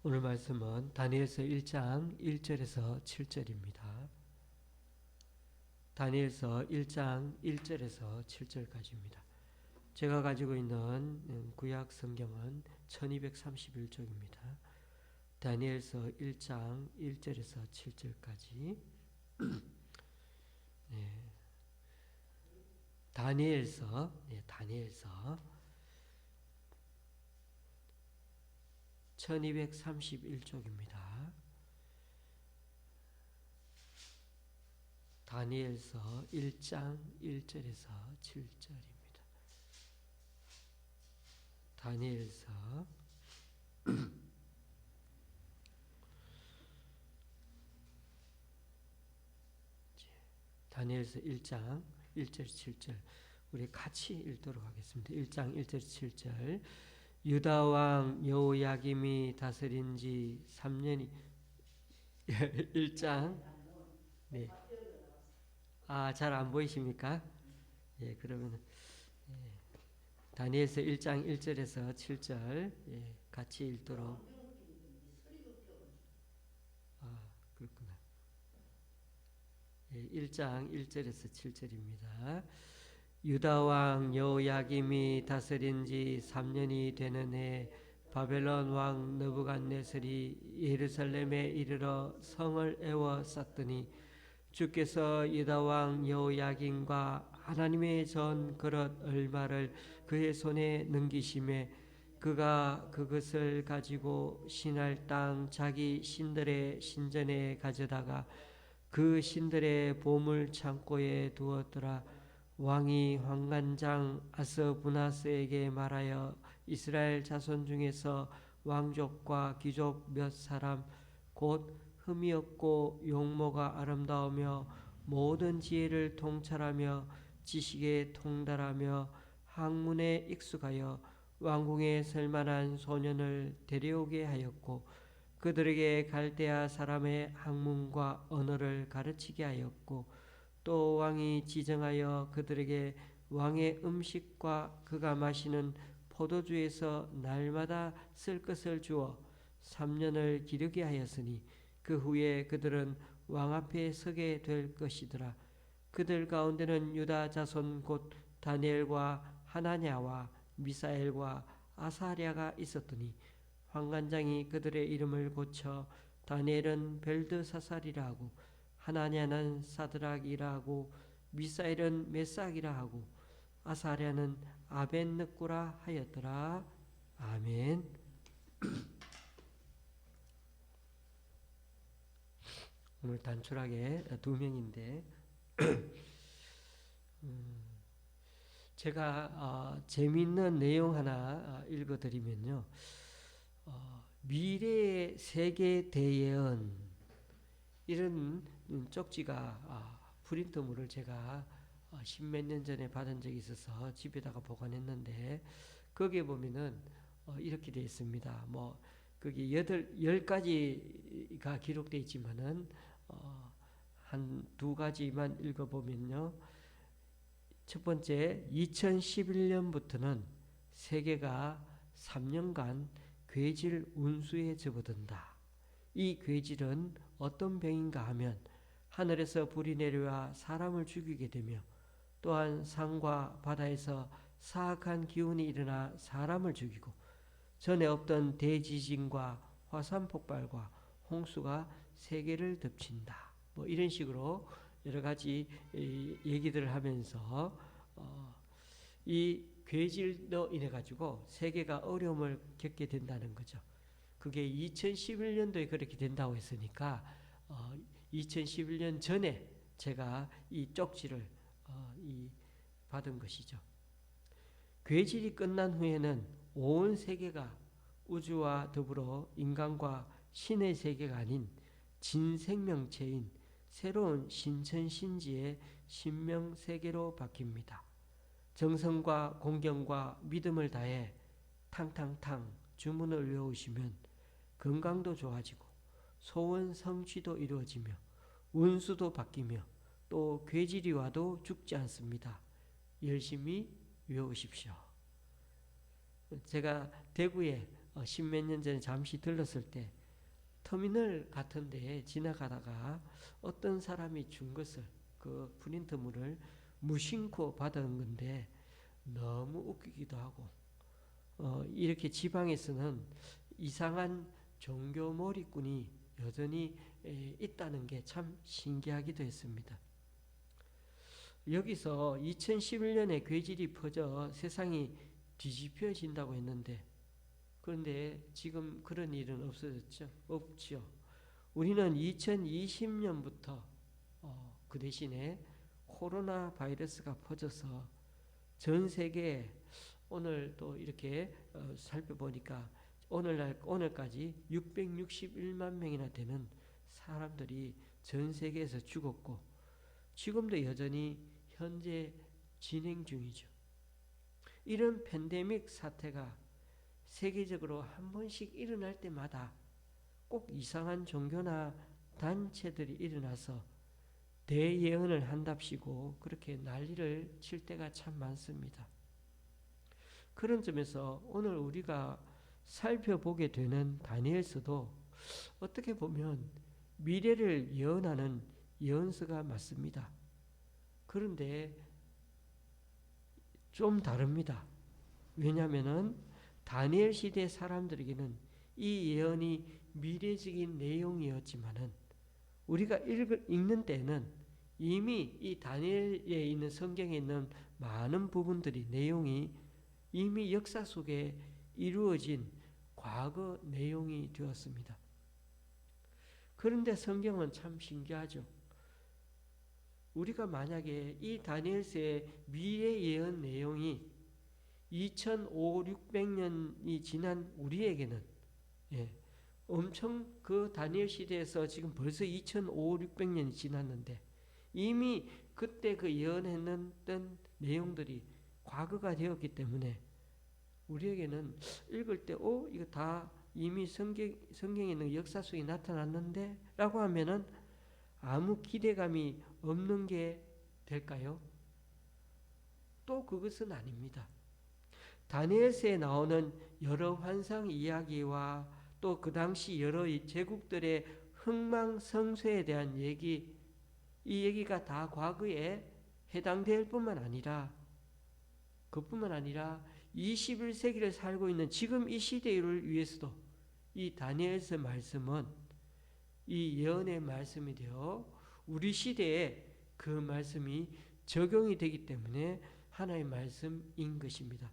오늘 말씀은 다니엘서 1장 1절에서 7절입니다. 다니엘서 1장 1절에서 7절까지입니다. 제가 가지고 있는 구약 성경은 1231쪽입니다. 다니엘서 1장 1절에서 7절까지. 네. 다니엘서 1231쪽입니다. 다니엘서 1장 1절에서 7절입니다. 다니엘서 다니엘서 1장 1절 7절 우리 같이 읽도록 하겠습니다. 1장 1절 7절 유다 왕 여호야김이 다스린 지 3년이 1장 네. 잘 안 보이십니까? 예, 그러면 다니엘서 1장 1절에서 7절 같이 읽도록 그렇구나. 1장 1절에서 7절입니다. 유다 왕 여호야김이 다스린 지 3년이 되는 해 바벨론 왕 느부갓네살이 예루살렘에 이르러 성을 에워쌌더니 주께서 유다 왕 여호야김과 하나님의 전 그릇 얼마를 그의 손에 넘기심에 그가 그것을 가지고 신할 땅 자기 신들의 신전에 가져다가 그 신들의 보물 창고에 두었더라. 왕이 환관장 아스부나스에게 말하여 이스라엘 자손 중에서 왕족과 귀족 몇 사람 곧 흠이 없고 용모가 아름다우며 모든 지혜를 통찰하며 지식에 통달하며 학문에 익숙하여 왕궁에 설만한 소년을 데려오게 하였고 그들에게 갈대아 사람의 학문과 언어를 가르치게 하였고 또 왕이 지정하여 그들에게 왕의 음식과 그가 마시는 포도주에서 날마다 쓸 것을 주어 3년을 기르게 하였으니 그 후에 그들은 왕 앞에 서게 될 것이더라. 그들 가운데는 유다 자손 곧 다니엘과 하나냐와 미사엘과 아사랴가 있었더니 환관장이 그들의 이름을 고쳐 다니엘은 벨드사살이라 하고 하나냐는 사드락이라 하고 미사엘은 메삭이라 하고 아사랴는 아벤느꾸라 하였더라. 아멘. 오늘 단출하게 두 명인데 제가 재미있는 내용 하나 읽어드리면요. 미래의 세계 대예언 이런 쪽지가 프린트물을 제가 십몇 년 전에 받은 적이 있어서 집에다가 보관했는데 거기에 보면은 이렇게 되어 있습니다. 뭐 거기 10가지가 기록되어 있지만은 한 두 가지만 읽어보면요. 첫 번째, 2011년부터는 세계가 3년간 괴질 운수에 접어든다. 이 괴질은 어떤 병인가 하면 하늘에서 불이 내려와 사람을 죽이게 되며 또한 산과 바다에서 사악한 기운이 일어나 사람을 죽이고 전에 없던 대지진과 화산 폭발과 홍수가 세계를 덮친다. 뭐 이런 식으로 여러 가지 얘기들을 하면서 이 괴질로 인해 가지고 세계가 어려움을 겪게 된다는 거죠. 그게 2011년도에 그렇게 된다고 했으니까 2011년 전에 제가 이 쪽지를 받은 것이죠. 괴질이 끝난 후에는 온 세계가 우주와 더불어 인간과 신의 세계가 아닌 진생명체인 새로운 신천신지의 신명세계로 바뀝니다. 정성과 공경과 믿음을 다해 탕탕탕 주문을 외우시면 건강도 좋아지고 소원 성취도 이루어지며 운수도 바뀌며 또 괴질이 와도 죽지 않습니다. 열심히 외우십시오. 제가 대구에 십몇 년 전에 잠시 들렀을 때 터미널 같은 데에 지나가다가 어떤 사람이 준 것을, 그 프린트물을 무심코 받은 건데 너무 웃기기도 하고, 이렇게 지방에서는 이상한 종교 몰이꾼이 여전히 있다는 게 참 신기하기도 했습니다. 여기서 2011년에 괴질이 퍼져 세상이 뒤집혀진다고 했는데, 그런데 지금 그런 일은 없죠. 우리는 2020년부터 그 대신에 코로나 바이러스가 퍼져서 전 세계에, 오늘 또 이렇게 살펴보니까 오늘까지 661만 명이나 되는 사람들이 전 세계에서 죽었고, 지금도 여전히 현재 진행 중이죠. 이런 팬데믹 사태가 세계적으로 한 번씩 일어날 때마다 꼭 이상한 종교나 단체들이 일어나서 대예언을 한답시고 그렇게 난리를 칠 때가 참 많습니다. 그런 점에서 오늘 우리가 살펴보게 되는 다니엘서도 어떻게 보면 미래를 예언하는 예언서가 맞습니다. 그런데 좀 다릅니다. 왜냐하면 다니엘 시대 사람들에게는 이 예언이 미래적인 내용이었지만은 우리가 읽는 때는 이미 이 다니엘에 있는 성경에 있는 많은 부분들이, 내용이 이미 역사 속에 이루어진 과거 내용이 되었습니다. 그런데 성경은 참 신기하죠. 우리가 만약에 이 다니엘서의 미래 예언 내용이 2500~600년이 지난 우리에게는, 엄청 그 다니엘 시대에서 지금 벌써 2500~600년이 지났는데 이미 그때 그 예언했던 내용들이 과거가 되었기 때문에 우리에게는 읽을 때 이거 다 이미 성경에 있는 역사 속에 나타났는데 라고 하면은 아무 기대감이 없는 게 될까요? 또 그것은 아닙니다. 다니엘서에 나오는 여러 환상 이야기와 또 그 당시 여러 제국들의 흥망성쇠에 대한 얘기, 이 얘기가 다 과거에 해당될 뿐만 아니라, 그뿐만 아니라 21세기를 살고 있는 지금 이 시대를 위해서도 이 다니엘서 말씀은 이 예언의 말씀이 되어 우리 시대에 그 말씀이 적용이 되기 때문에 하나의 말씀인 것입니다.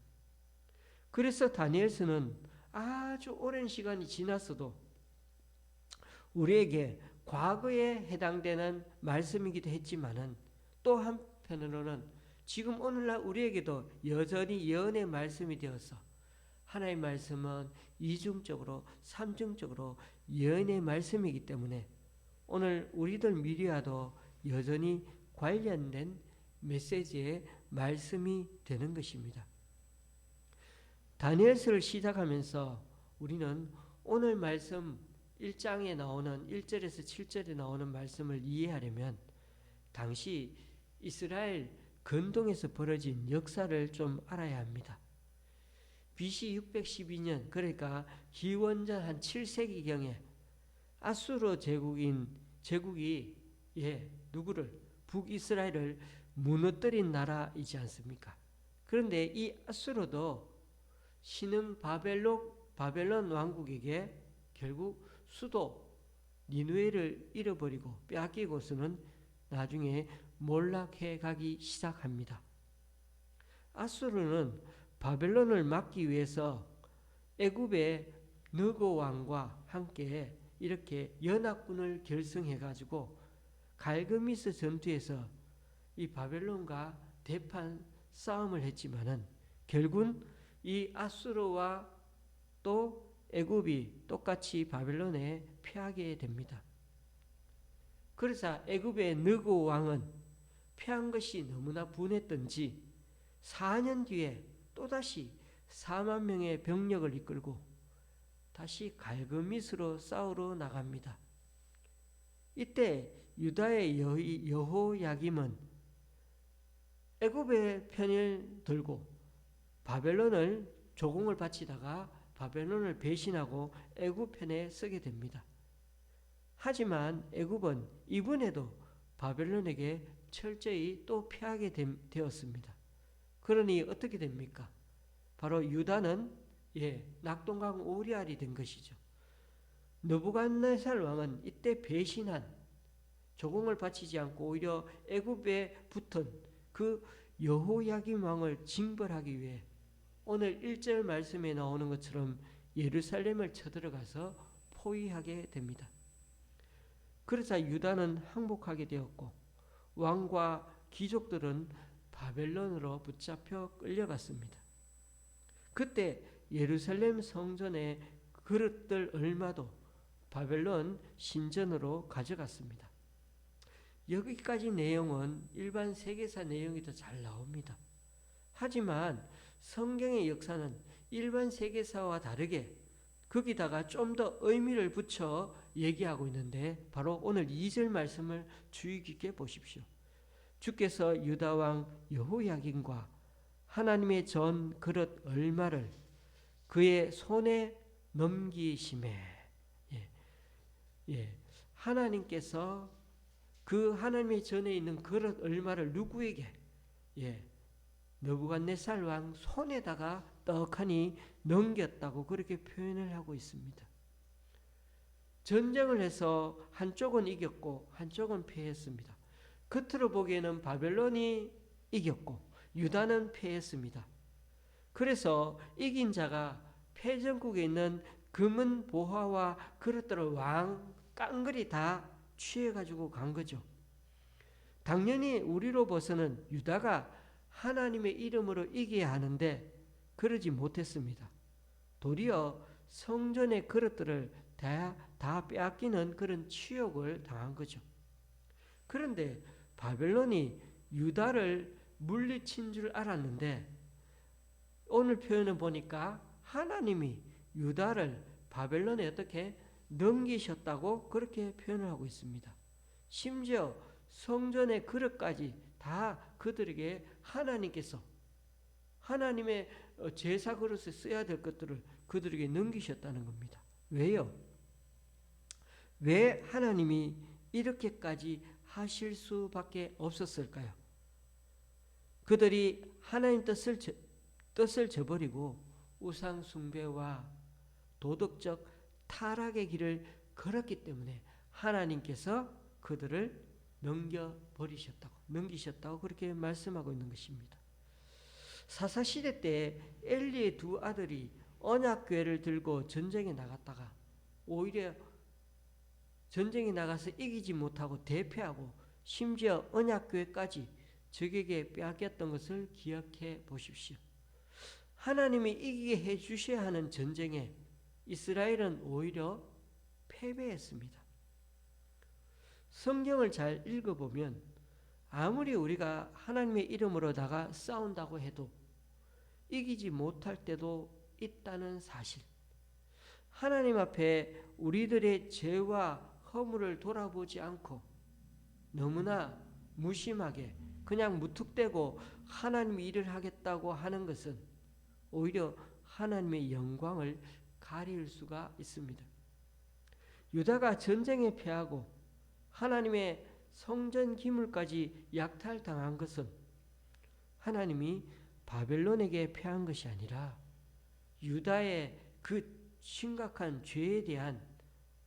그래서 다니엘서는 아주 오랜 시간이 지났어도 우리에게 과거에 해당되는 말씀이기도 했지만은 또 한편으로는 지금 오늘날 우리에게도 여전히 예언의 말씀이 되어서 하나의 말씀은 이중적으로 삼중적으로 예언의 말씀이기 때문에 오늘 우리들 미래와도 여전히 관련된 메시지의 말씀이 되는 것입니다. 다니엘서를 시작하면서 우리는 오늘 말씀 1장에 나오는 1절에서 7절에 나오는 말씀을 이해하려면 당시 이스라엘 근동에서 벌어진 역사를 좀 알아야 합니다. BC 612년, 그러니까 기원전 한 7세기경에 아수르 제국이 누구를? 북이스라엘을 무너뜨린 나라이지 않습니까? 그런데 이 아수르도 신흥 바벨론 왕국에게 결국 수도 니느웨를 잃어버리고 빼앗기고서는 나중에 몰락해 가기 시작합니다. 아수르는 바벨론을 막기 위해서 애굽의 느고 왕과 함께 이렇게 연합군을 결성해 가지고 갈그미스 전투에서 이 바벨론과 대판 싸움을 했지만은 결국은 이 아수르와 또 애굽이 똑같이 바벨론에 패하게 됩니다. 그래서 애굽의 느고 왕은 패한 것이 너무나 분했던지 4년 뒤에 또다시 4만 명의 병력을 이끌고 다시 갈그미스로 싸우러 나갑니다. 이때 유다의 여호야김은 애굽의 편을 들고 바벨론을 조공을 바치다가 바벨론을 배신하고 애굽 편에 서게 됩니다. 하지만 애굽은 이번에도 바벨론에게 철저히 또 패하게 되었습니다. 그러니 어떻게 됩니까? 바로 유다는 낙동강 오리알이 된 것이죠. 느부갓네살 왕은 이때 배신한, 조공을 바치지 않고 오히려 애굽에 붙은 그 여호야김 왕을 징벌하기 위해 오늘 1절 말씀에 나오는 것처럼 예루살렘을 쳐들어가서 포위하게 됩니다. 그러자 유다는 항복하게 되었고 왕과 귀족들은 바벨론으로 붙잡혀 끌려갔습니다. 그때 예루살렘 성전의 그릇들 얼마도 바벨론 신전으로 가져갔습니다. 여기까지 내용은 일반 세계사 내용이 더 잘 나옵니다. 하지만 성경의 역사는 일반 세계사와 다르게 거기다가 좀 더 의미를 붙여 얘기하고 있는데 바로 오늘 2절 말씀을 주의 깊게 보십시오. 주께서 유다 왕 여호야긴과 하나님의 전 그릇 얼마를 그의 손에 넘기심에 하나님께서 그 하나님의 전에 있는 그릇 얼마를 누구에게 느부갓네살 왕 손에다가 떡하니 넘겼다고 그렇게 표현을 하고 있습니다. 전쟁을 해서 한쪽은 이겼고 한쪽은 패했습니다. 겉으로 보기에는 바벨론이 이겼고 유다는 패했습니다. 그래서 이긴 자가 패전국에 있는 금은 보화와 그릇들을 왕 깡그리 다 취해가지고 간 거죠. 당연히 우리로 봐서는 유다가 하나님의 이름으로 이겨야 하는데 그러지 못했습니다. 도리어 성전의 그릇들을 다 빼앗기는 그런 치욕을 당한 거죠. 그런데 바벨론이 유다를 물리친 줄 알았는데 오늘 표현을 보니까 하나님이 유다를 바벨론에 어떻게 넘기셨다고 그렇게 표현을 하고 있습니다. 심지어 성전의 그릇까지 다 그들에게 하나님께서 하나님의 제사 그릇에 써야 될 것들을 그들에게 넘기셨다는 겁니다. 왜요? 왜 하나님이 이렇게까지 하실 수밖에 없었을까요? 그들이 하나님 뜻을 저버리고 우상 숭배와 도덕적 타락의 길을 걸었기 때문에 하나님께서 그들을 넘기셨다고 그렇게 말씀하고 있는 것입니다. 사사시대 때 엘리의 두 아들이 언약궤를 들고 전쟁에 나갔다가 오히려 전쟁에 나가서 이기지 못하고 대패하고 심지어 언약궤까지 적에게 빼앗겼던 것을 기억해 보십시오. 하나님이 이기게 해 주셔야 하는 전쟁에 이스라엘은 오히려 패배했습니다. 성경을 잘 읽어보면 아무리 우리가 하나님의 이름으로 나가 싸운다고 해도 이기지 못할 때도 있다는 사실, 하나님 앞에 우리들의 죄와 허물을 돌아보지 않고 너무나 무심하게 그냥 무턱대고 하나님 일을 하겠다고 하는 것은 오히려 하나님의 영광을 가릴 수가 있습니다. 유다가 전쟁에 패하고 하나님의 성전 기물까지 약탈당한 것은 하나님이 바벨론에게 패한 것이 아니라 유다의 그 심각한 죄에 대한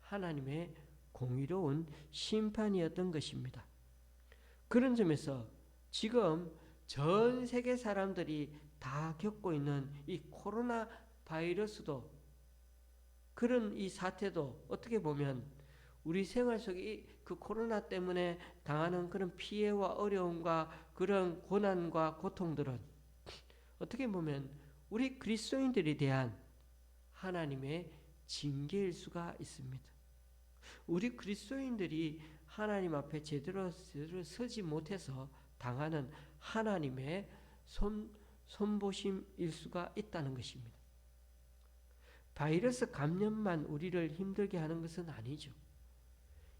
하나님의 공의로운 심판이었던 것입니다. 그런 점에서 지금 전 세계 사람들이 다 겪고 있는 이 코로나 바이러스도 그런 이 사태도 어떻게 보면 우리 생활 속에 그 코로나 때문에 당하는 그런 피해와 어려움과 그런 고난과 고통들은 어떻게 보면 우리 그리스도인들에 대한 하나님의 징계일 수가 있습니다. 우리 그리스도인들이 하나님 앞에 제대로 서지 못해서 당하는 하나님의 손보심일 수가 있다는 것입니다. 바이러스 감염만 우리를 힘들게 하는 것은 아니죠.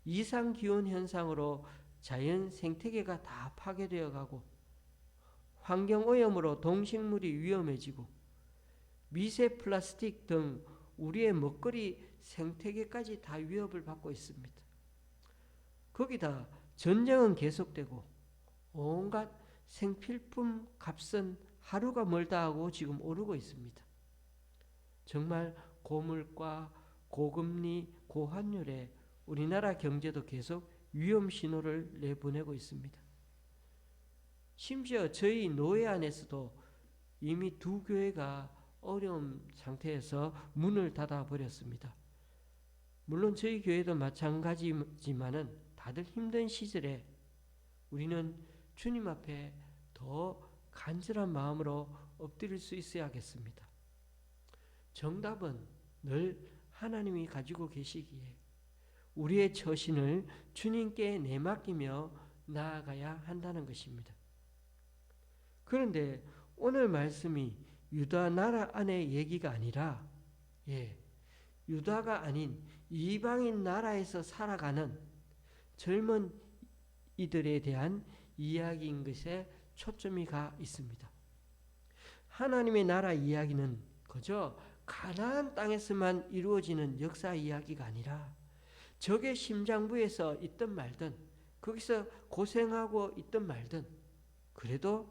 이상기온 현상으로 자연 생태계가 다 파괴되어 가고 환경오염으로 동식물이 위험해지고 미세 플라스틱 등 우리의 먹거리 생태계까지 다 위협을 받고 있습니다. 거기다 전쟁은 계속되고 온갖 생필품 값은 하루가 멀다 하고 지금 오르고 있습니다. 정말 고물가, 고금리, 고환율에 우리나라 경제도 계속 위험 신호를 내보내고 있습니다. 심지어 저희 노예 안에서도 이미 2교회가 어려운 상태에서 문을 닫아 버렸습니다. 물론 저희 교회도 마찬가지지만은 다들 힘든 시절에 우리는 주님 앞에 더 간절한 마음으로 엎드릴 수 있어야겠습니다. 정답은 늘 하나님이 가지고 계시기에 우리의 처신을 주님께 내맡기며 나아가야 한다는 것입니다. 그런데 오늘 말씀이 유다 나라 안의 얘기가 아니라 유다가 아닌 이방인 나라에서 살아가는 젊은 이들에 대한 이야기인 것에 초점이 가 있습니다. 하나님의 나라 이야기는 그저 가나안 땅에서만 이루어지는 역사 이야기가 아니라 적의 심장부에서 있든 말든 거기서 고생하고 있든 말든 그래도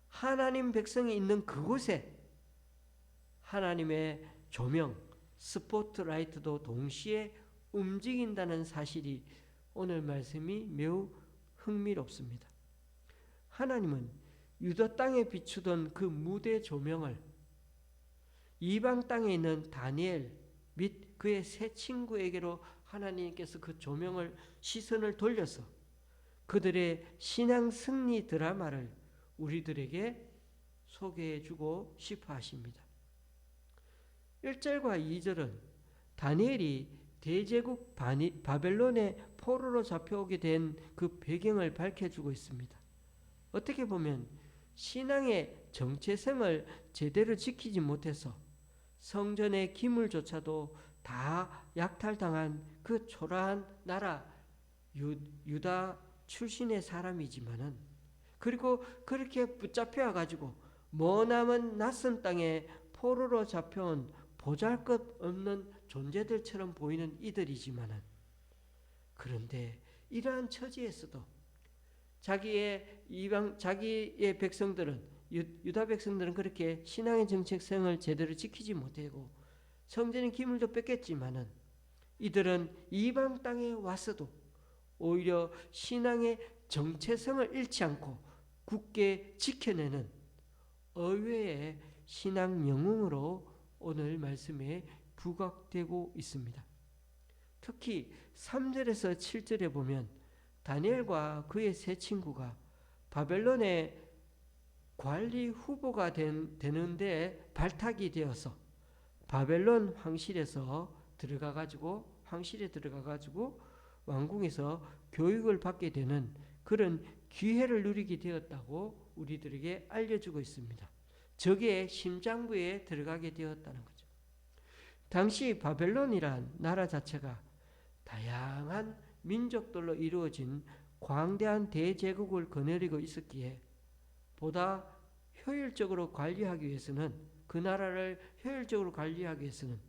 하나님 백성이 있는 그곳에 하나님의 조명, 스포트라이트도 동시에 움직인다는 사실이 오늘 말씀이 매우 흥미롭습니다. 하나님은 유다 땅에 비추던 그 무대 조명을 이방 땅에 있는 다니엘 및 그의 세 친구에게로 하나님께서 그 조명을 시선을 돌려서 그들의 신앙 승리 드라마를 우리들에게 소개해주고 싶어 하십니다. 1절과 2절은 다니엘이 대제국 바벨론의 포로로 잡혀오게 된 그 배경을 밝혀주고 있습니다. 어떻게 보면 신앙의 정체성을 제대로 지키지 못해서 성전의 기물조차도 다 약탈당한 그 초라한 나라 유다 출신의 사람이지만은 그리고 그렇게 붙잡혀 가지고 머나먼 낯선 땅에 포로로 잡혀온 보잘것없는 존재들처럼 보이는 이들이지만은 그런데 이러한 처지에서도 자기의 백성들은 유다 백성들은 그렇게 신앙의 정체성을 제대로 지키지 못하고 성전의 기물도 뺏겼지만은 이들은 이방 땅에 와서도 오히려 신앙의 정체성을 잃지 않고 굳게 지켜내는 의외의 신앙 영웅으로 오늘 말씀에 부각되고 있습니다. 특히 3절에서 7절에 보면 다니엘과 그의 세 친구가 바벨론의 관리 후보가 되는데 발탁이 되어서 바벨론 황실에 들어가가지고 왕궁에서 교육을 받게 되는 그런 기회를 누리게 되었다고 우리들에게 알려주고 있습니다. 적의 심장부에 들어가게 되었다는 거죠. 당시 바벨론이란 나라 자체가 다양한 민족들로 이루어진 광대한 대제국을 거느리고 있었기에 보다 효율적으로 관리하기 위해서는 그 나라를 효율적으로 관리하기 위해서는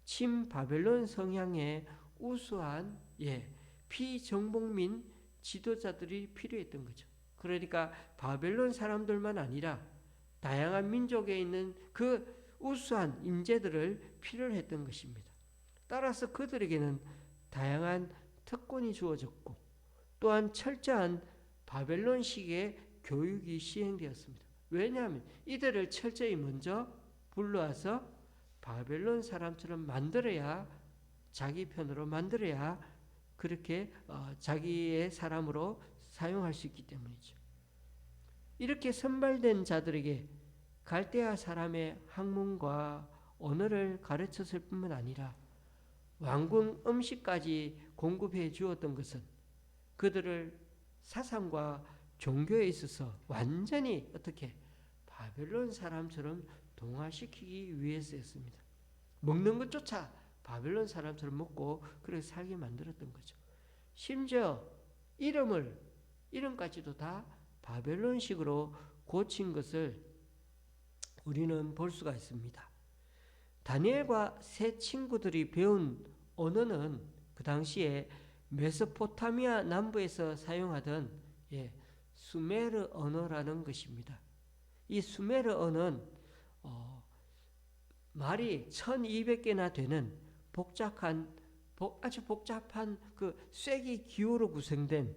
친바벨론 성향의 우수한 피정복민 지도자들이 필요했던 거죠. 그러니까 바벨론 사람들만 아니라 다양한 민족에 있는 그 우수한 인재들을 필요로 했던 것입니다. 따라서 그들에게는 다양한 특권이 주어졌고 또한 철저한 바벨론식의 교육이 시행되었습니다. 왜냐하면 이들을 철저히 먼저 불러와서 바벨론 사람처럼 만들어야 자기 편으로 만들어야 그렇게 자기의 사람으로 사용할 수 있기 때문이죠. 이렇게 선발된 자들에게 갈대아 사람의 학문과 언어를 가르쳤을 뿐만 아니라 왕궁 음식까지 공급해 주었던 것은 그들을 사상과 종교에 있어서 완전히 어떻게 바벨론 사람처럼 동화시키기 위해서였습니다. 먹는 것조차 바벨론 사람처럼 먹고 그렇게 살게 만들었던 거죠. 심지어 이름까지도 다 바벨론식으로 고친 것을 우리는 볼 수가 있습니다. 다니엘과 세 친구들이 배운 언어는 그 당시에 메소포타미아 남부에서 사용하던 수메르 언어라는 것입니다. 이 수메르 언어는 말이 1200개나 되는 아주 복잡한 그 쐐기 기호로 구성된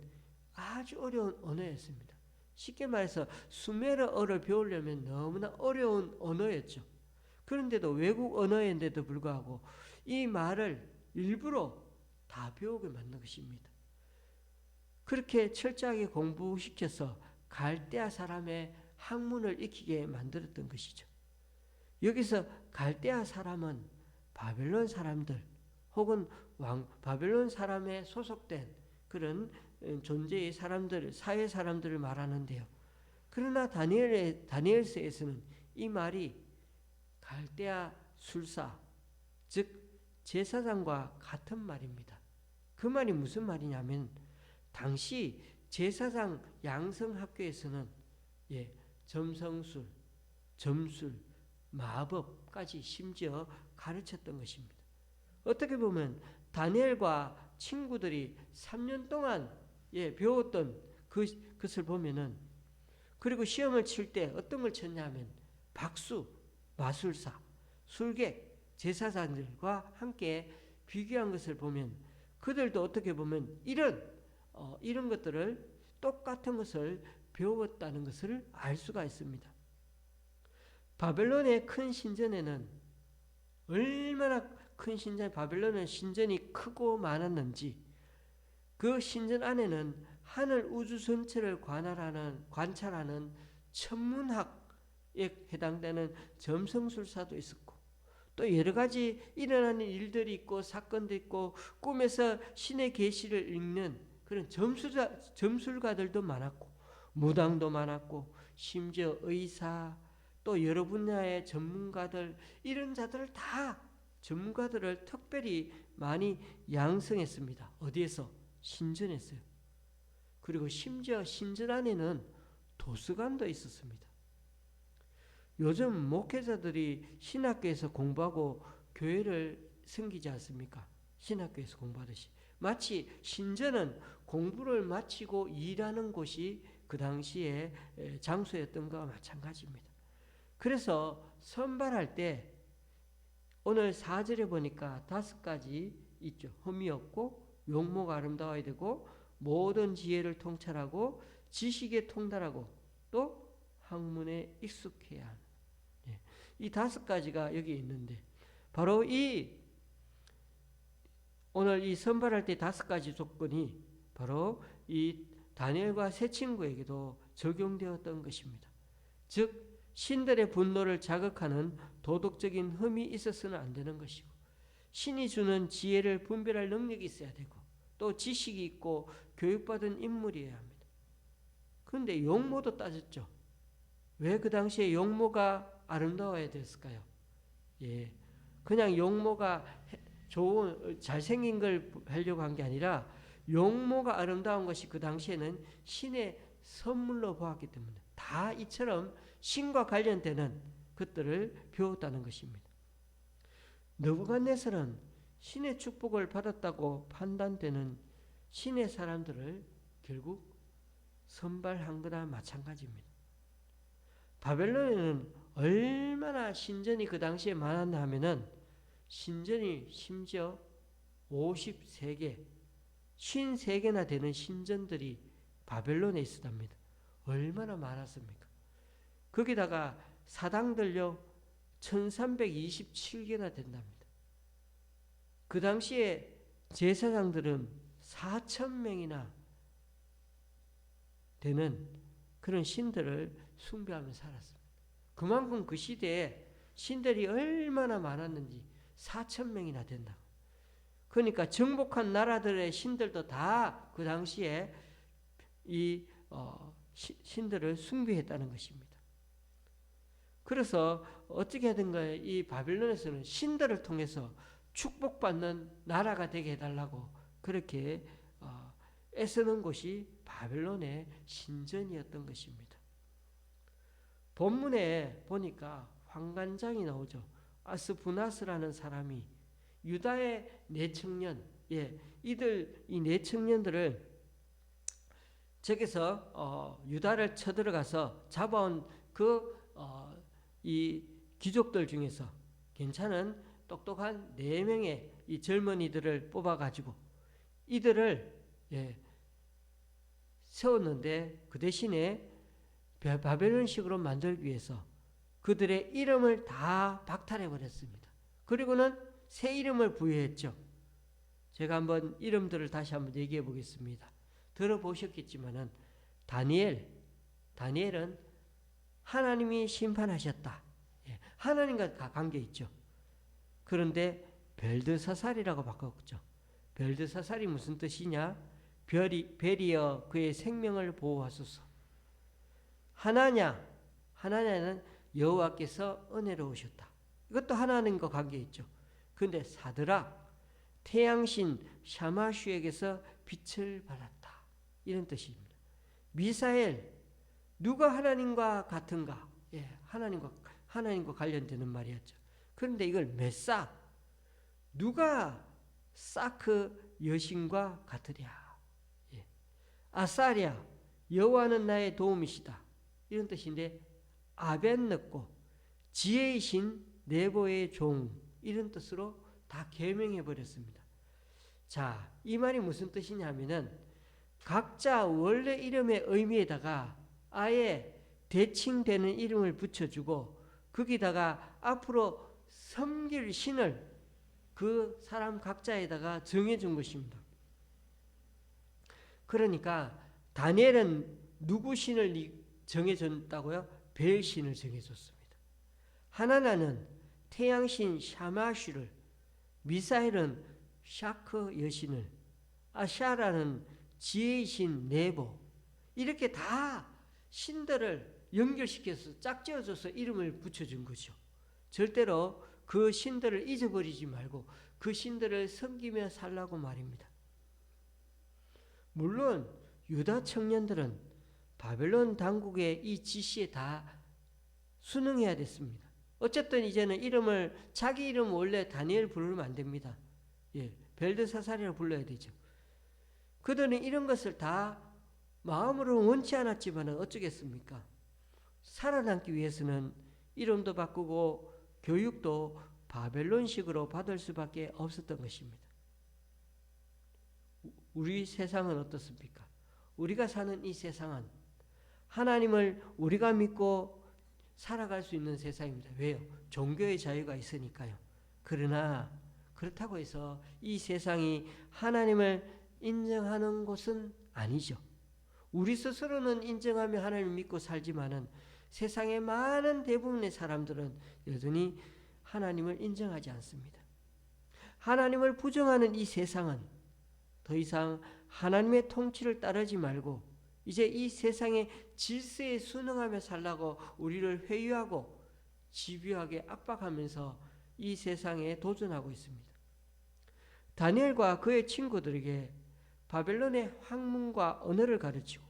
아주 어려운 언어였습니다. 쉽게 말해서 수메르어를 배우려면 너무나 어려운 언어였죠. 그런데도 외국 언어인데도 불구하고 이 말을 일부러 다 배우게 만든 것입니다. 그렇게 철저하게 공부시켜서 갈대아 사람의 학문을 익히게 만들었던 것이죠. 여기서 갈대아 사람은 바벨론 사람들 혹은 바벨론 사람에 소속된 그런 존재의 사람들, 사회 사람들을 말하는데요. 그러나 다니엘서에서는 이 말이 갈대아 술사, 즉 제사장과 같은 말입니다. 그 말이 무슨 말이냐면 당시 제사장 양성학교에서는 점성술, 점술, 마법까지 심지어 가르쳤던 것입니다. 어떻게 보면 다니엘과 친구들이 3년 동안 배웠던 그것을 보면은, 그리고 시험을 칠 때 어떤 걸 쳤냐면 박수, 마술사, 술객, 제사장들과 함께 비교한 것을 보면 그들도 어떻게 보면 이런 것들을 똑같은 것을 배웠다는 것을 알 수가 있습니다. 바벨론의 큰 신전에는 얼마나 큰 신전, 바벨론은 신전이 크고 많았는지 그 신전 안에는 하늘 우주 전체를 관찰하는 천문학에 해당되는 점성술사도 있었고 또 여러 가지 일어나는 일들이 있고 사건도 있고 꿈에서 신의 계시를 읽는 그런 점술가들도 많았고 무당도 많았고 심지어 의사 또 여러 분야의 전문가들 이런 자들을 다 전문가들을 특별히 많이 양성했습니다. 어디에서? 신전에서요. 그리고 심지어 신전 안에는 도서관도 있었습니다. 요즘 목회자들이 신학교에서 공부하고 교회를 섬기지 않습니까? 신학교에서 공부하듯이. 마치 신전은 공부를 마치고 일하는 곳이 그 당시에 장소였던 것과 마찬가지입니다. 그래서 선발할 때 오늘 4절에 보니까 5가지 있죠. 흠이 없고 용모가 아름다워야 되고 모든 지혜를 통찰하고 지식에 통달하고 또 학문에 익숙해야 하는 이 5가지가 여기 있는데 바로 오늘 이 선발할 때 5가지 조건이 바로 이 다니엘과 세 친구에게도 적용되었던 것입니다. 즉 신들의 분노를 자극하는 도덕적인 흠이 있어서는 안 되는 것이고 신이 주는 지혜를 분별할 능력이 있어야 되고 또 지식이 있고 교육받은 인물이어야 합니다. 그런데 용모도 따졌죠. 왜 그 당시에 용모가 아름다워야 됐을까요? 그냥 용모가 좋은 잘생긴 걸 하려고 한 게 아니라 용모가 아름다운 것이 그 당시에는 신의 선물로 보았기 때문에 다 이처럼 신과 관련되는 것들을 배웠다는 것입니다. 느부갓네살은 신의 축복을 받았다고 판단되는 신의 사람들을 결국 선발한 거나 마찬가지입니다. 바벨론에는 얼마나 신전이 그 당시에 많았나 하면은 신전이 심지어 53개, 53개나 되는 신전들이 바벨론에 있었답니다. 얼마나 많았습니까? 거기다가 사당들요 1327개나 된답니다. 그 당시에 제사장들은 4000명이나 되는 그런 신들을 숭배하며 살았습니다. 그만큼 그 시대에 신들이 얼마나 많았는지 4000명이나 된다. 그러니까 정복한 나라들의 신들도 다 그 당시에 이 신들을 숭배했다는 것입니다. 그래서 어떻게 하든가 이 바벨론에서는 신들을 통해서 축복받는 나라가 되게 해달라고 그렇게 애쓰는 곳이 바벨론의 신전이었던 것입니다. 본문에 보니까 환관장이 나오죠. 아스푸나스라는 사람이 유다의 내청년, 이 내청년들을 저기서 유다를 쳐들어가서 잡아온 이 귀족들 중에서 괜찮은 똑똑한 4명의 이 젊은이들을 뽑아가지고 이들을 세웠는데, 그 대신에 바벨론식으로 만들기 위해서 그들의 이름을 다 박탈해 버렸습니다. 그리고는 새 이름을 부여했죠. 제가 한번 이름들을 다시 한번 얘기해 보겠습니다. 들어보셨겠지만은 다니엘은 하나님이 심판하셨다. 하나님과 관계 있죠. 그런데 벨드사살이라고 바꿨죠. 벨드사살이 무슨 뜻이냐? 별이여 그의 생명을 보호하소서. 하나냐는 여호와께서 은혜로우셨다. 이것도 하나님과 관계 있죠. 그런데 사드락, 태양신 샤마슈에게서 빛을 받았다. 이런 뜻입니다. 미사엘, 누가 하나님과 같은가? 하나님과 관련되는 말이었죠. 그런데 이걸 메사, 누가 사크 여신과 같으랴? 아사랴, 여호와는 나의 도움이시다. 이런 뜻인데, 아벤느고, 지혜의 신 네보의 종, 이런 뜻으로 다 개명해 버렸습니다. 자, 이 말이 무슨 뜻이냐면은 각자 원래 이름의 의미에다가 아예 대칭되는 이름을 붙여주고 거기다가 앞으로 섬길 신을 그 사람 각자에다가 정해준 것입니다. 그러니까 다니엘은 누구 신을 정해줬다고요? 벨 신을 정해줬습니다. 하나나는 태양신 샤마슈를, 미사엘은 샤크 여신을, 아샤라는 지혜의 신 네보, 이렇게 다 신들을 연결시켜서 짝지어줘서 이름을 붙여준 거죠. 절대로 그 신들을 잊어버리지 말고 그 신들을 섬기며 살라고 말입니다. 물론 유다 청년들은 바벨론 당국의 이 지시에 다 순응해야 됐습니다. 어쨌든 이제는 자기 이름 원래 다니엘 부르면 안 됩니다. 벨드사살이라고 불러야 되죠. 그들은 이런 것을 다 마음으로 원치 않았지만 어쩌겠습니까? 살아남기 위해서는 이름도 바꾸고 교육도 바벨론식으로 받을 수밖에 없었던 것입니다. 우리 세상은 어떻습니까? 우리가 사는 이 세상은 하나님을 우리가 믿고 살아갈 수 있는 세상입니다. 왜요? 종교의 자유가 있으니까요. 그러나 그렇다고 해서 이 세상이 하나님을 인정하는 곳은 아니죠. 우리 스스로는 인정하며 하나님을 믿고 살지만은 세상의 많은 대부분의 사람들은 여전히 하나님을 인정하지 않습니다. 하나님을 부정하는 이 세상은 더 이상 하나님의 통치를 따르지 말고 이제 이 세상의 질서에 순응하며 살라고 우리를 회유하고 집요하게 압박하면서 이 세상에 도전하고 있습니다. 다니엘과 그의 친구들에게 바벨론의 학문과 언어를 가르치고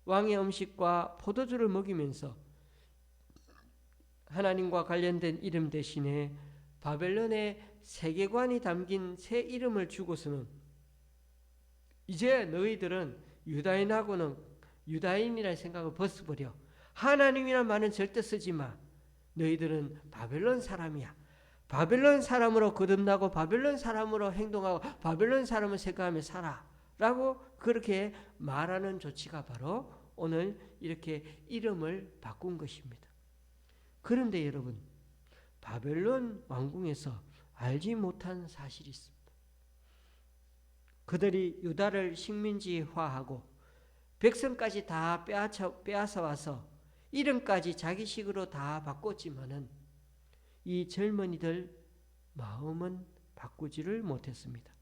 왕의 음식과 포도주를 먹이면서 하나님과 관련된 이름 대신에 바벨론의 세계관이 담긴 새 이름을 주고서는 이제 너희들은 유다인이라는 생각을 벗어버려. 하나님이란 말은 절대 쓰지 마. 너희들은 바벨론 사람이야. 바벨론 사람으로 거듭나고 바벨론 사람으로 행동하고 바벨론 사람을 생각하며 살아. 라고 그렇게 말하는 조치가 바로 오늘 이렇게 이름을 바꾼 것입니다. 그런데 여러분, 바벨론 왕궁에서 알지 못한 사실이 있습니다. 그들이 유다를 식민지화하고 백성까지 다 빼앗아 와서 이름까지 자기식으로 다 바꿨지만은 이 젊은이들 마음은 바꾸지를 못했습니다.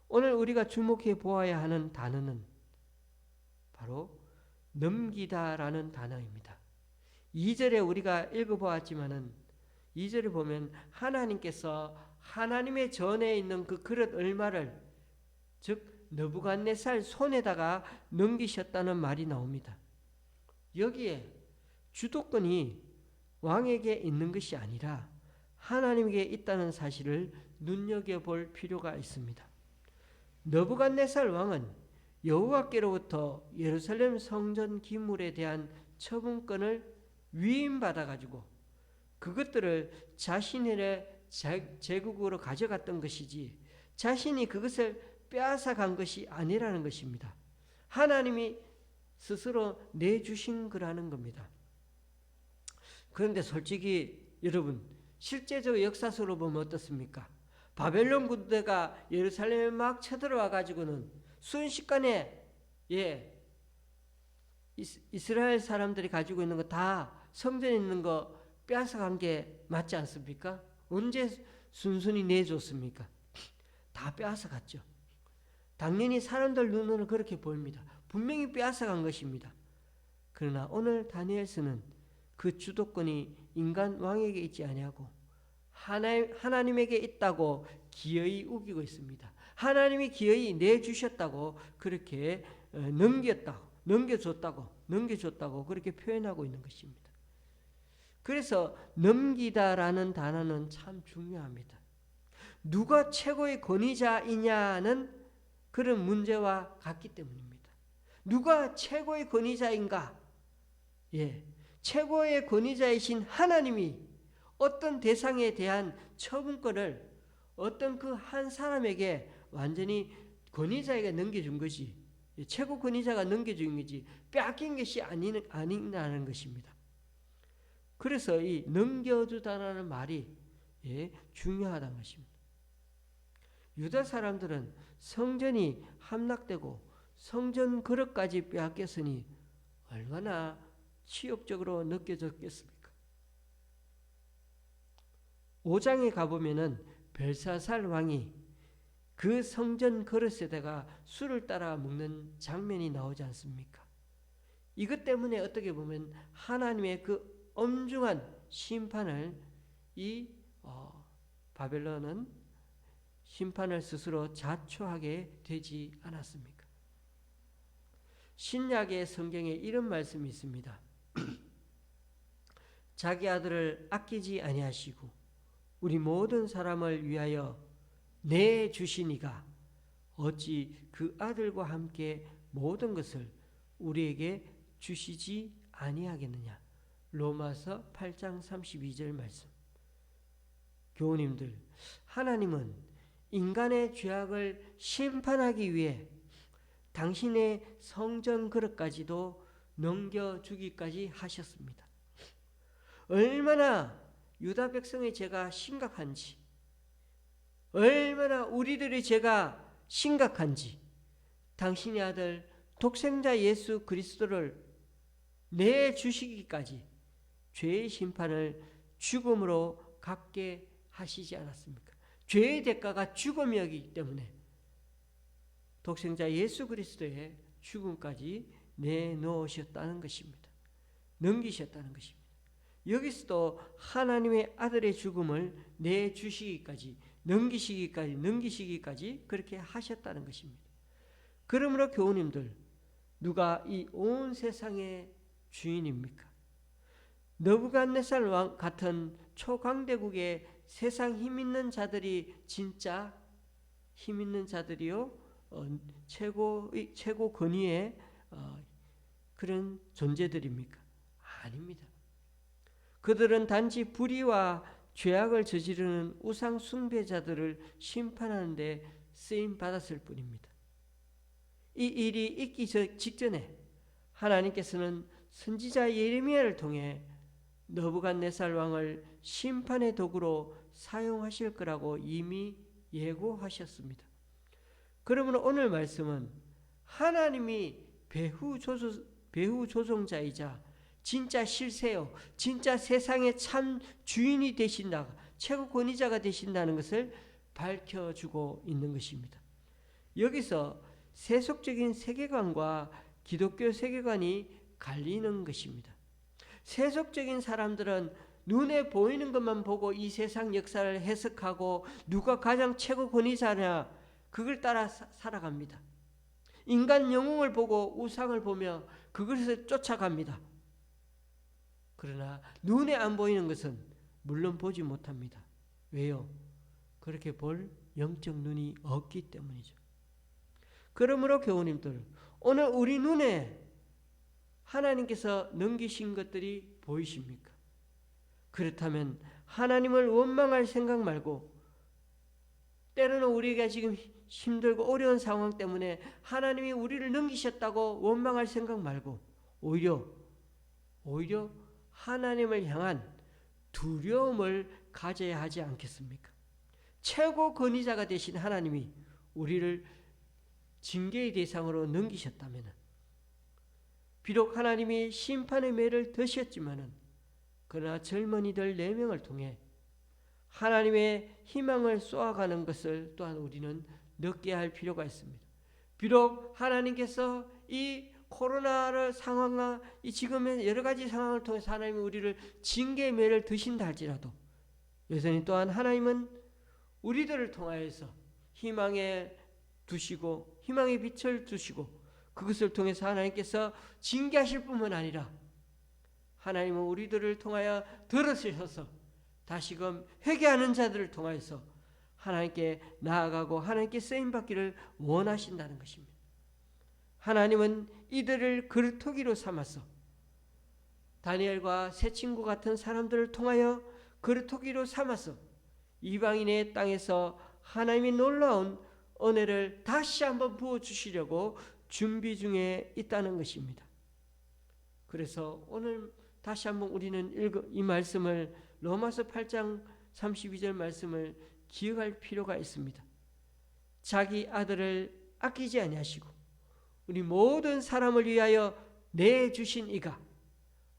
오늘 우리가 주목해 보아야 하는 단어는 바로 넘기다라는 단어입니다. 2절에 우리가 읽어보았지만은 2절에 보면 하나님께서 하나님의 전에 있는 그 그릇 얼마를 즉 느부갓네살 손에다가 넘기셨다는 말이 나옵니다. 여기에 주도권이 왕에게 있는 것이 아니라 하나님께 있다는 사실을 눈여겨볼 필요가 있습니다. 느부갓네살 왕은 여호와께로부터 예루살렘 성전 기물에 대한 처분권을 위임받아가지고 그것들을 자신의 제국으로 가져갔던 것이지 자신이 그것을 빼앗아간 것이 아니라는 것입니다. 하나님이 스스로 내주신 거라는 겁니다. 그런데 솔직히 여러분, 실제적 역사적으로 보면 어떻습니까? 바벨론 군대가 예루살렘에 막 쳐들어와 가지고는 순식간에 이스라엘 사람들이 가지고 있는 거 다 성전에 있는 거 빼앗아간 게 맞지 않습니까? 언제 순순히 내줬습니까? 다 빼앗아갔죠. 당연히 사람들 눈으로는 그렇게 보입니다. 분명히 빼앗아간 것입니다. 그러나 오늘 다니엘서는 그 주도권이 인간 왕에게 있지 아니하고 하나님에게 있다고 기어이 우기고 있습니다. 하나님이 기어이 내주셨다고 그렇게 넘겨줬다고 그렇게 표현하고 있는 것입니다. 그래서 넘기다라는 단어는 참 중요합니다. 누가 최고의 권위자이냐는 그런 문제와 같기 때문입니다. 누가 최고의 권위자인가? 최고의 권위자이신 하나님이 어떤 대상에 대한 처분권을 어떤 그 한 사람에게 완전히 권위자에게 넘겨준 거지, 최고 권위자가 넘겨준 거지 빼앗긴 것이 아니라는 것입니다. 그래서 이 넘겨주다라는 말이 중요하다는 것입니다. 유다 사람들은 성전이 함락되고 성전 그릇까지 빼앗겼으니 얼마나 치욕적으로 느껴졌겠습니까? 5장에 가보면은 벨사살 왕이 그 성전 그릇에다가 술을 따라 먹는 장면이 나오지 않습니까? 이것 때문에 어떻게 보면 하나님의 그 엄중한 심판을 바벨론은 심판을 스스로 자초하게 되지 않았습니까? 신약의 성경에 이런 말씀이 있습니다. 자기 아들을 아끼지 아니하시고 우리 모든 사람을 위하여 내주시니가 어찌 그 아들과 함께 모든 것을 우리에게 주시지 아니하겠느냐. 로마서 8장 32절 말씀. 교우님들, 하나님은 인간의 죄악을 심판하기 위해 당신의 성전 그릇까지도 넘겨주기까지 하셨습니다. 얼마나 유다 백성의 죄가 심각한지, 얼마나 우리들의 죄가 심각한지 당신의 아들 독생자 예수 그리스도를 내주시기까지 죄의 심판을 죽음으로 갖게 하시지 않았습니까? 죄의 대가가 죽음이었기 때문에 독생자 예수 그리스도의 죽음까지 내놓으셨다는 것입니다. 넘기셨다는 것입니다. 여기서도 하나님의 아들의 죽음을 내주시기까지 넘기시기까지 그렇게 하셨다는 것입니다. 그러므로 교우님들, 누가 이 온 세상의 주인입니까? 느부갓네살 왕 같은 초강대국의 세상 힘 있는 자들이 진짜 힘 있는 자들이요, 최고 권위의 그런 존재들입니까? 아닙니다. 그들은 단지 불의와 죄악을 저지르는 우상 숭배자들을 심판하는 데 쓰임 받았을 뿐입니다. 이 일이 있기 직전에 하나님께서는 선지자 예레미야를 통해 느부갓네살 왕을 심판의 도구로 사용하실 거라고 이미 예고하셨습니다. 그러므로 오늘 말씀은 하나님이 배후 조종자이자 진짜 실세요, 진짜 세상의 참 주인이 되신다, 최고 권위자가 되신다는 것을 밝혀주고 있는 것입니다. 여기서 세속적인 세계관과 기독교 세계관이 갈리는 것입니다. 세속적인 사람들은 눈에 보이는 것만 보고 이 세상 역사를 해석하고 누가 가장 최고 권위자냐 그걸 따라 살아갑니다. 인간 영웅을 보고 우상을 보며 그것을 쫓아갑니다. 그러나 눈에 안 보이는 것은 물론 보지 못합니다. 왜요? 그렇게 볼 영적 눈이 없기 때문이죠. 그러므로 교우님들, 오늘 우리 눈에 하나님께서 넘기신 것들이 보이십니까? 그렇다면 하나님을 원망할 생각 말고, 때로는 우리가 지금 힘들고 어려운 상황 때문에 하나님이 우리를 넘기셨다고 원망할 생각 말고, 오히려 하나님을 향한 두려움을 가져야 하지 않겠습니까? 최고 권위자가 되신 하나님이 우리를 징계의 대상으로 넘기셨다면, 비록 하나님이 심판의 매를 드셨지만은, 그러나 젊은이들 4명을 통해 하나님의 희망을 쏘아가는 것을 또한 우리는 느껴야 할 필요가 있습니다. 비록 하나님께서 이 코로나를 상황과 이 지금의 여러 가지 상황을 통해서 하나님이 우리를 징계의 매를 드신다 할지라도, 여전히 또한 하나님은 우리들을 통하여서 희망에 두시고 희망의 빛을 두시고, 그것을 통해서 하나님께서 징계하실 뿐만 아니라 하나님은 우리들을 통하여 들으셔서 다시금 회개하는 자들을 통하여서 하나님께 나아가고 하나님께 쓰임받기를 원하신다는 것입니다. 하나님은 이들을 그루터기로 삼아서 다니엘과 세 친구 같은 사람들을 통하여 그루터기로 삼아서 이방인의 땅에서 하나님이 놀라운 은혜를 다시 한번 부어주시려고 준비 중에 있다는 것입니다. 그래서 오늘 다시 한번 우리는 이 말씀을, 로마서 8장 32절 말씀을 기억할 필요가 있습니다. 자기 아들을 아끼지 아니하시고 우리 모든 사람을 위하여 내주신 이가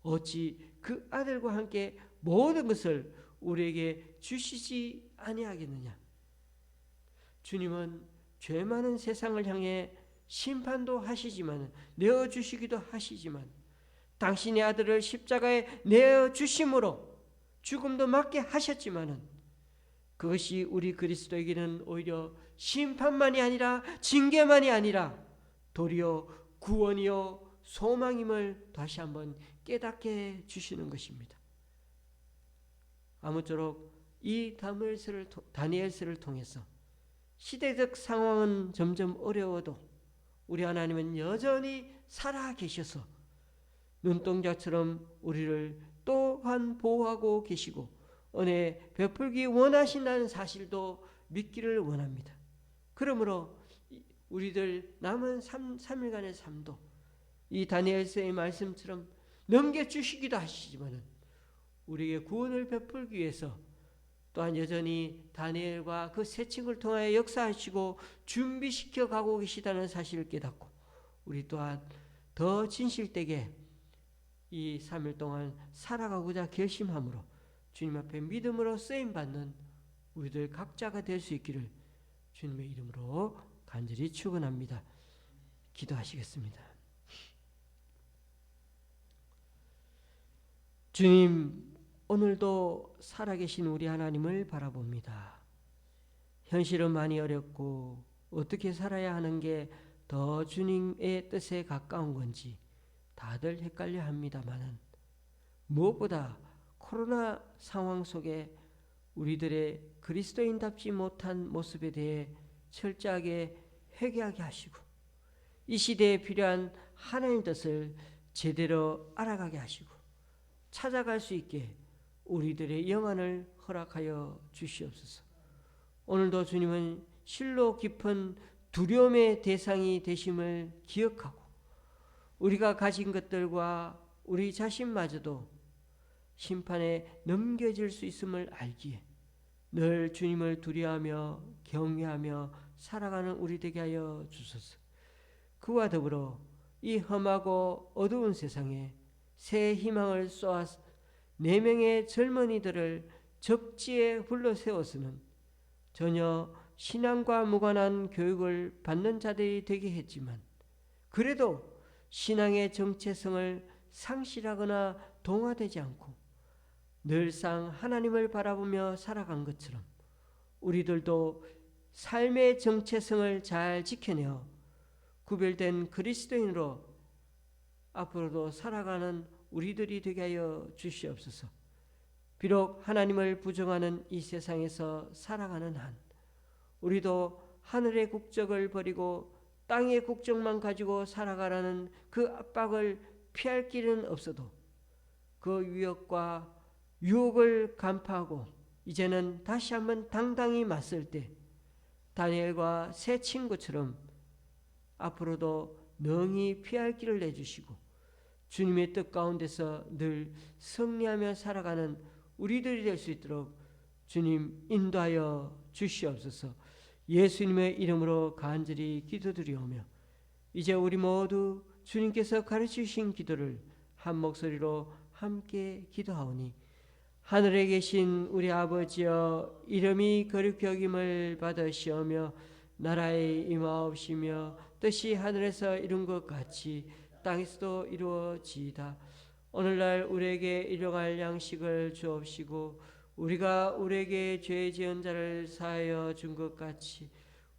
어찌 그 아들과 함께 모든 것을 우리에게 주시지 아니하겠느냐. 주님은 죄 많은 세상을 향해 심판도 하시지만, 내어주시기도 하시지만, 당신의 아들을 십자가에 내어주심으로 죽음도 맞게 하셨지만은, 그것이 우리 그리스도에게는 오히려 심판만이 아니라 징계만이 아니라 도리어 구원이요 소망임을 다시 한번 깨닫게 주시는 것입니다. 아무쪼록 이 다니엘서를 통해서 시대적 상황은 점점 어려워도 우리 하나님은 여전히 살아 계셔서 눈동자처럼 우리를 또한 보호하고 계시고 은혜 베풀기 원하신다는 사실도 믿기를 원합니다. 그러므로 우리들 남은 3일간의 삶도 이 다니엘서의 말씀처럼 넘겨주시기도 하시지만 우리에게 구원을 베풀기 위해서 또한 여전히 다니엘과 그 세 친구를 통하여 역사하시고 준비시켜 가고 계시다는 사실을 깨닫고 우리 또한 더 진실되게 이 3일 동안 살아가고자 결심함으로 주님 앞에 믿음으로 쓰임받는 우리들 각자가 될 수 있기를 주님의 이름으로 간절히 축원합니다. 기도하시겠습니다. 주님, 오늘도 살아계신 우리 하나님을 바라봅니다. 현실은 많이 어렵고 어떻게 살아야 하는 게 더 주님의 뜻에 가까운 건지 다들 헷갈려 합니다만은, 무엇보다 코로나 상황 속에 우리들의 그리스도인답지 못한 모습에 대해 철저하게 회개하게 하시고 이 시대에 필요한 하나님 뜻을 제대로 알아가게 하시고 찾아갈 수 있게 우리들의 영안을 허락하여 주시옵소서. 오늘도 주님은 실로 깊은 두려움의 대상이 되심을 기억하고 우리가 가진 것들과 우리 자신마저도 심판에 넘겨질 수 있음을 알기에 늘 주님을 두려워하며 경외하며 살아가는 우리 되게 하여 주소서. 그와 더불어 이 험하고 어두운 세상에 새 희망을 쏘아 4명의 젊은이들을 적지에 불러세워서는 전혀 신앙과 무관한 교육을 받는 자들이 되게 했지만, 그래도 신앙의 정체성을 상실하거나 동화되지 않고 늘상 하나님을 바라보며 살아간 것처럼 우리들도 삶의 정체성을 잘 지켜내어 구별된 그리스도인으로 앞으로도 살아가는 우리들이 되게 하여 주시옵소서. 비록 하나님을 부정하는 이 세상에서 살아가는 한 우리도 하늘의 국적을 버리고 땅의 국적만 가지고 살아가라는 그 압박을 피할 길은 없어도 그 위협과 유혹을 간파하고 이제는 다시 한번 당당히 맞설 때 다니엘과 새 친구처럼 앞으로도 능히 피할 길을 내주시고 주님의 뜻 가운데서 늘 승리하며 살아가는 우리들이 될 수 있도록 주님 인도하여 주시옵소서. 예수님의 이름으로 간절히 기도드리오며 이제 우리 모두 주님께서 가르치신 기도를 한 목소리로 함께 기도하오니 하늘에 계신 우리 아버지여 이름이 거룩히 여김을 받으시오며 나라에 임하옵시며 뜻이 하늘에서 이룬 것 같이 땅에서도 이루어지이다. 오늘날 우리에게 일용할 양식을 주옵시고 우리가 우리에게 죄 지은 자를 사하여 준 것 같이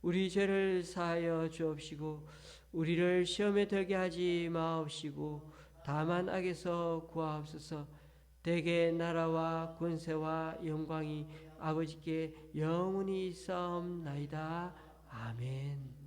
우리 죄를 사하여 주옵시고 우리를 시험에 들게 하지 마옵시고 다만 악에서 구하옵소서. 대개 나라와 권세와 영광이 아버지께 영원히 있사옵나이다. 아멘.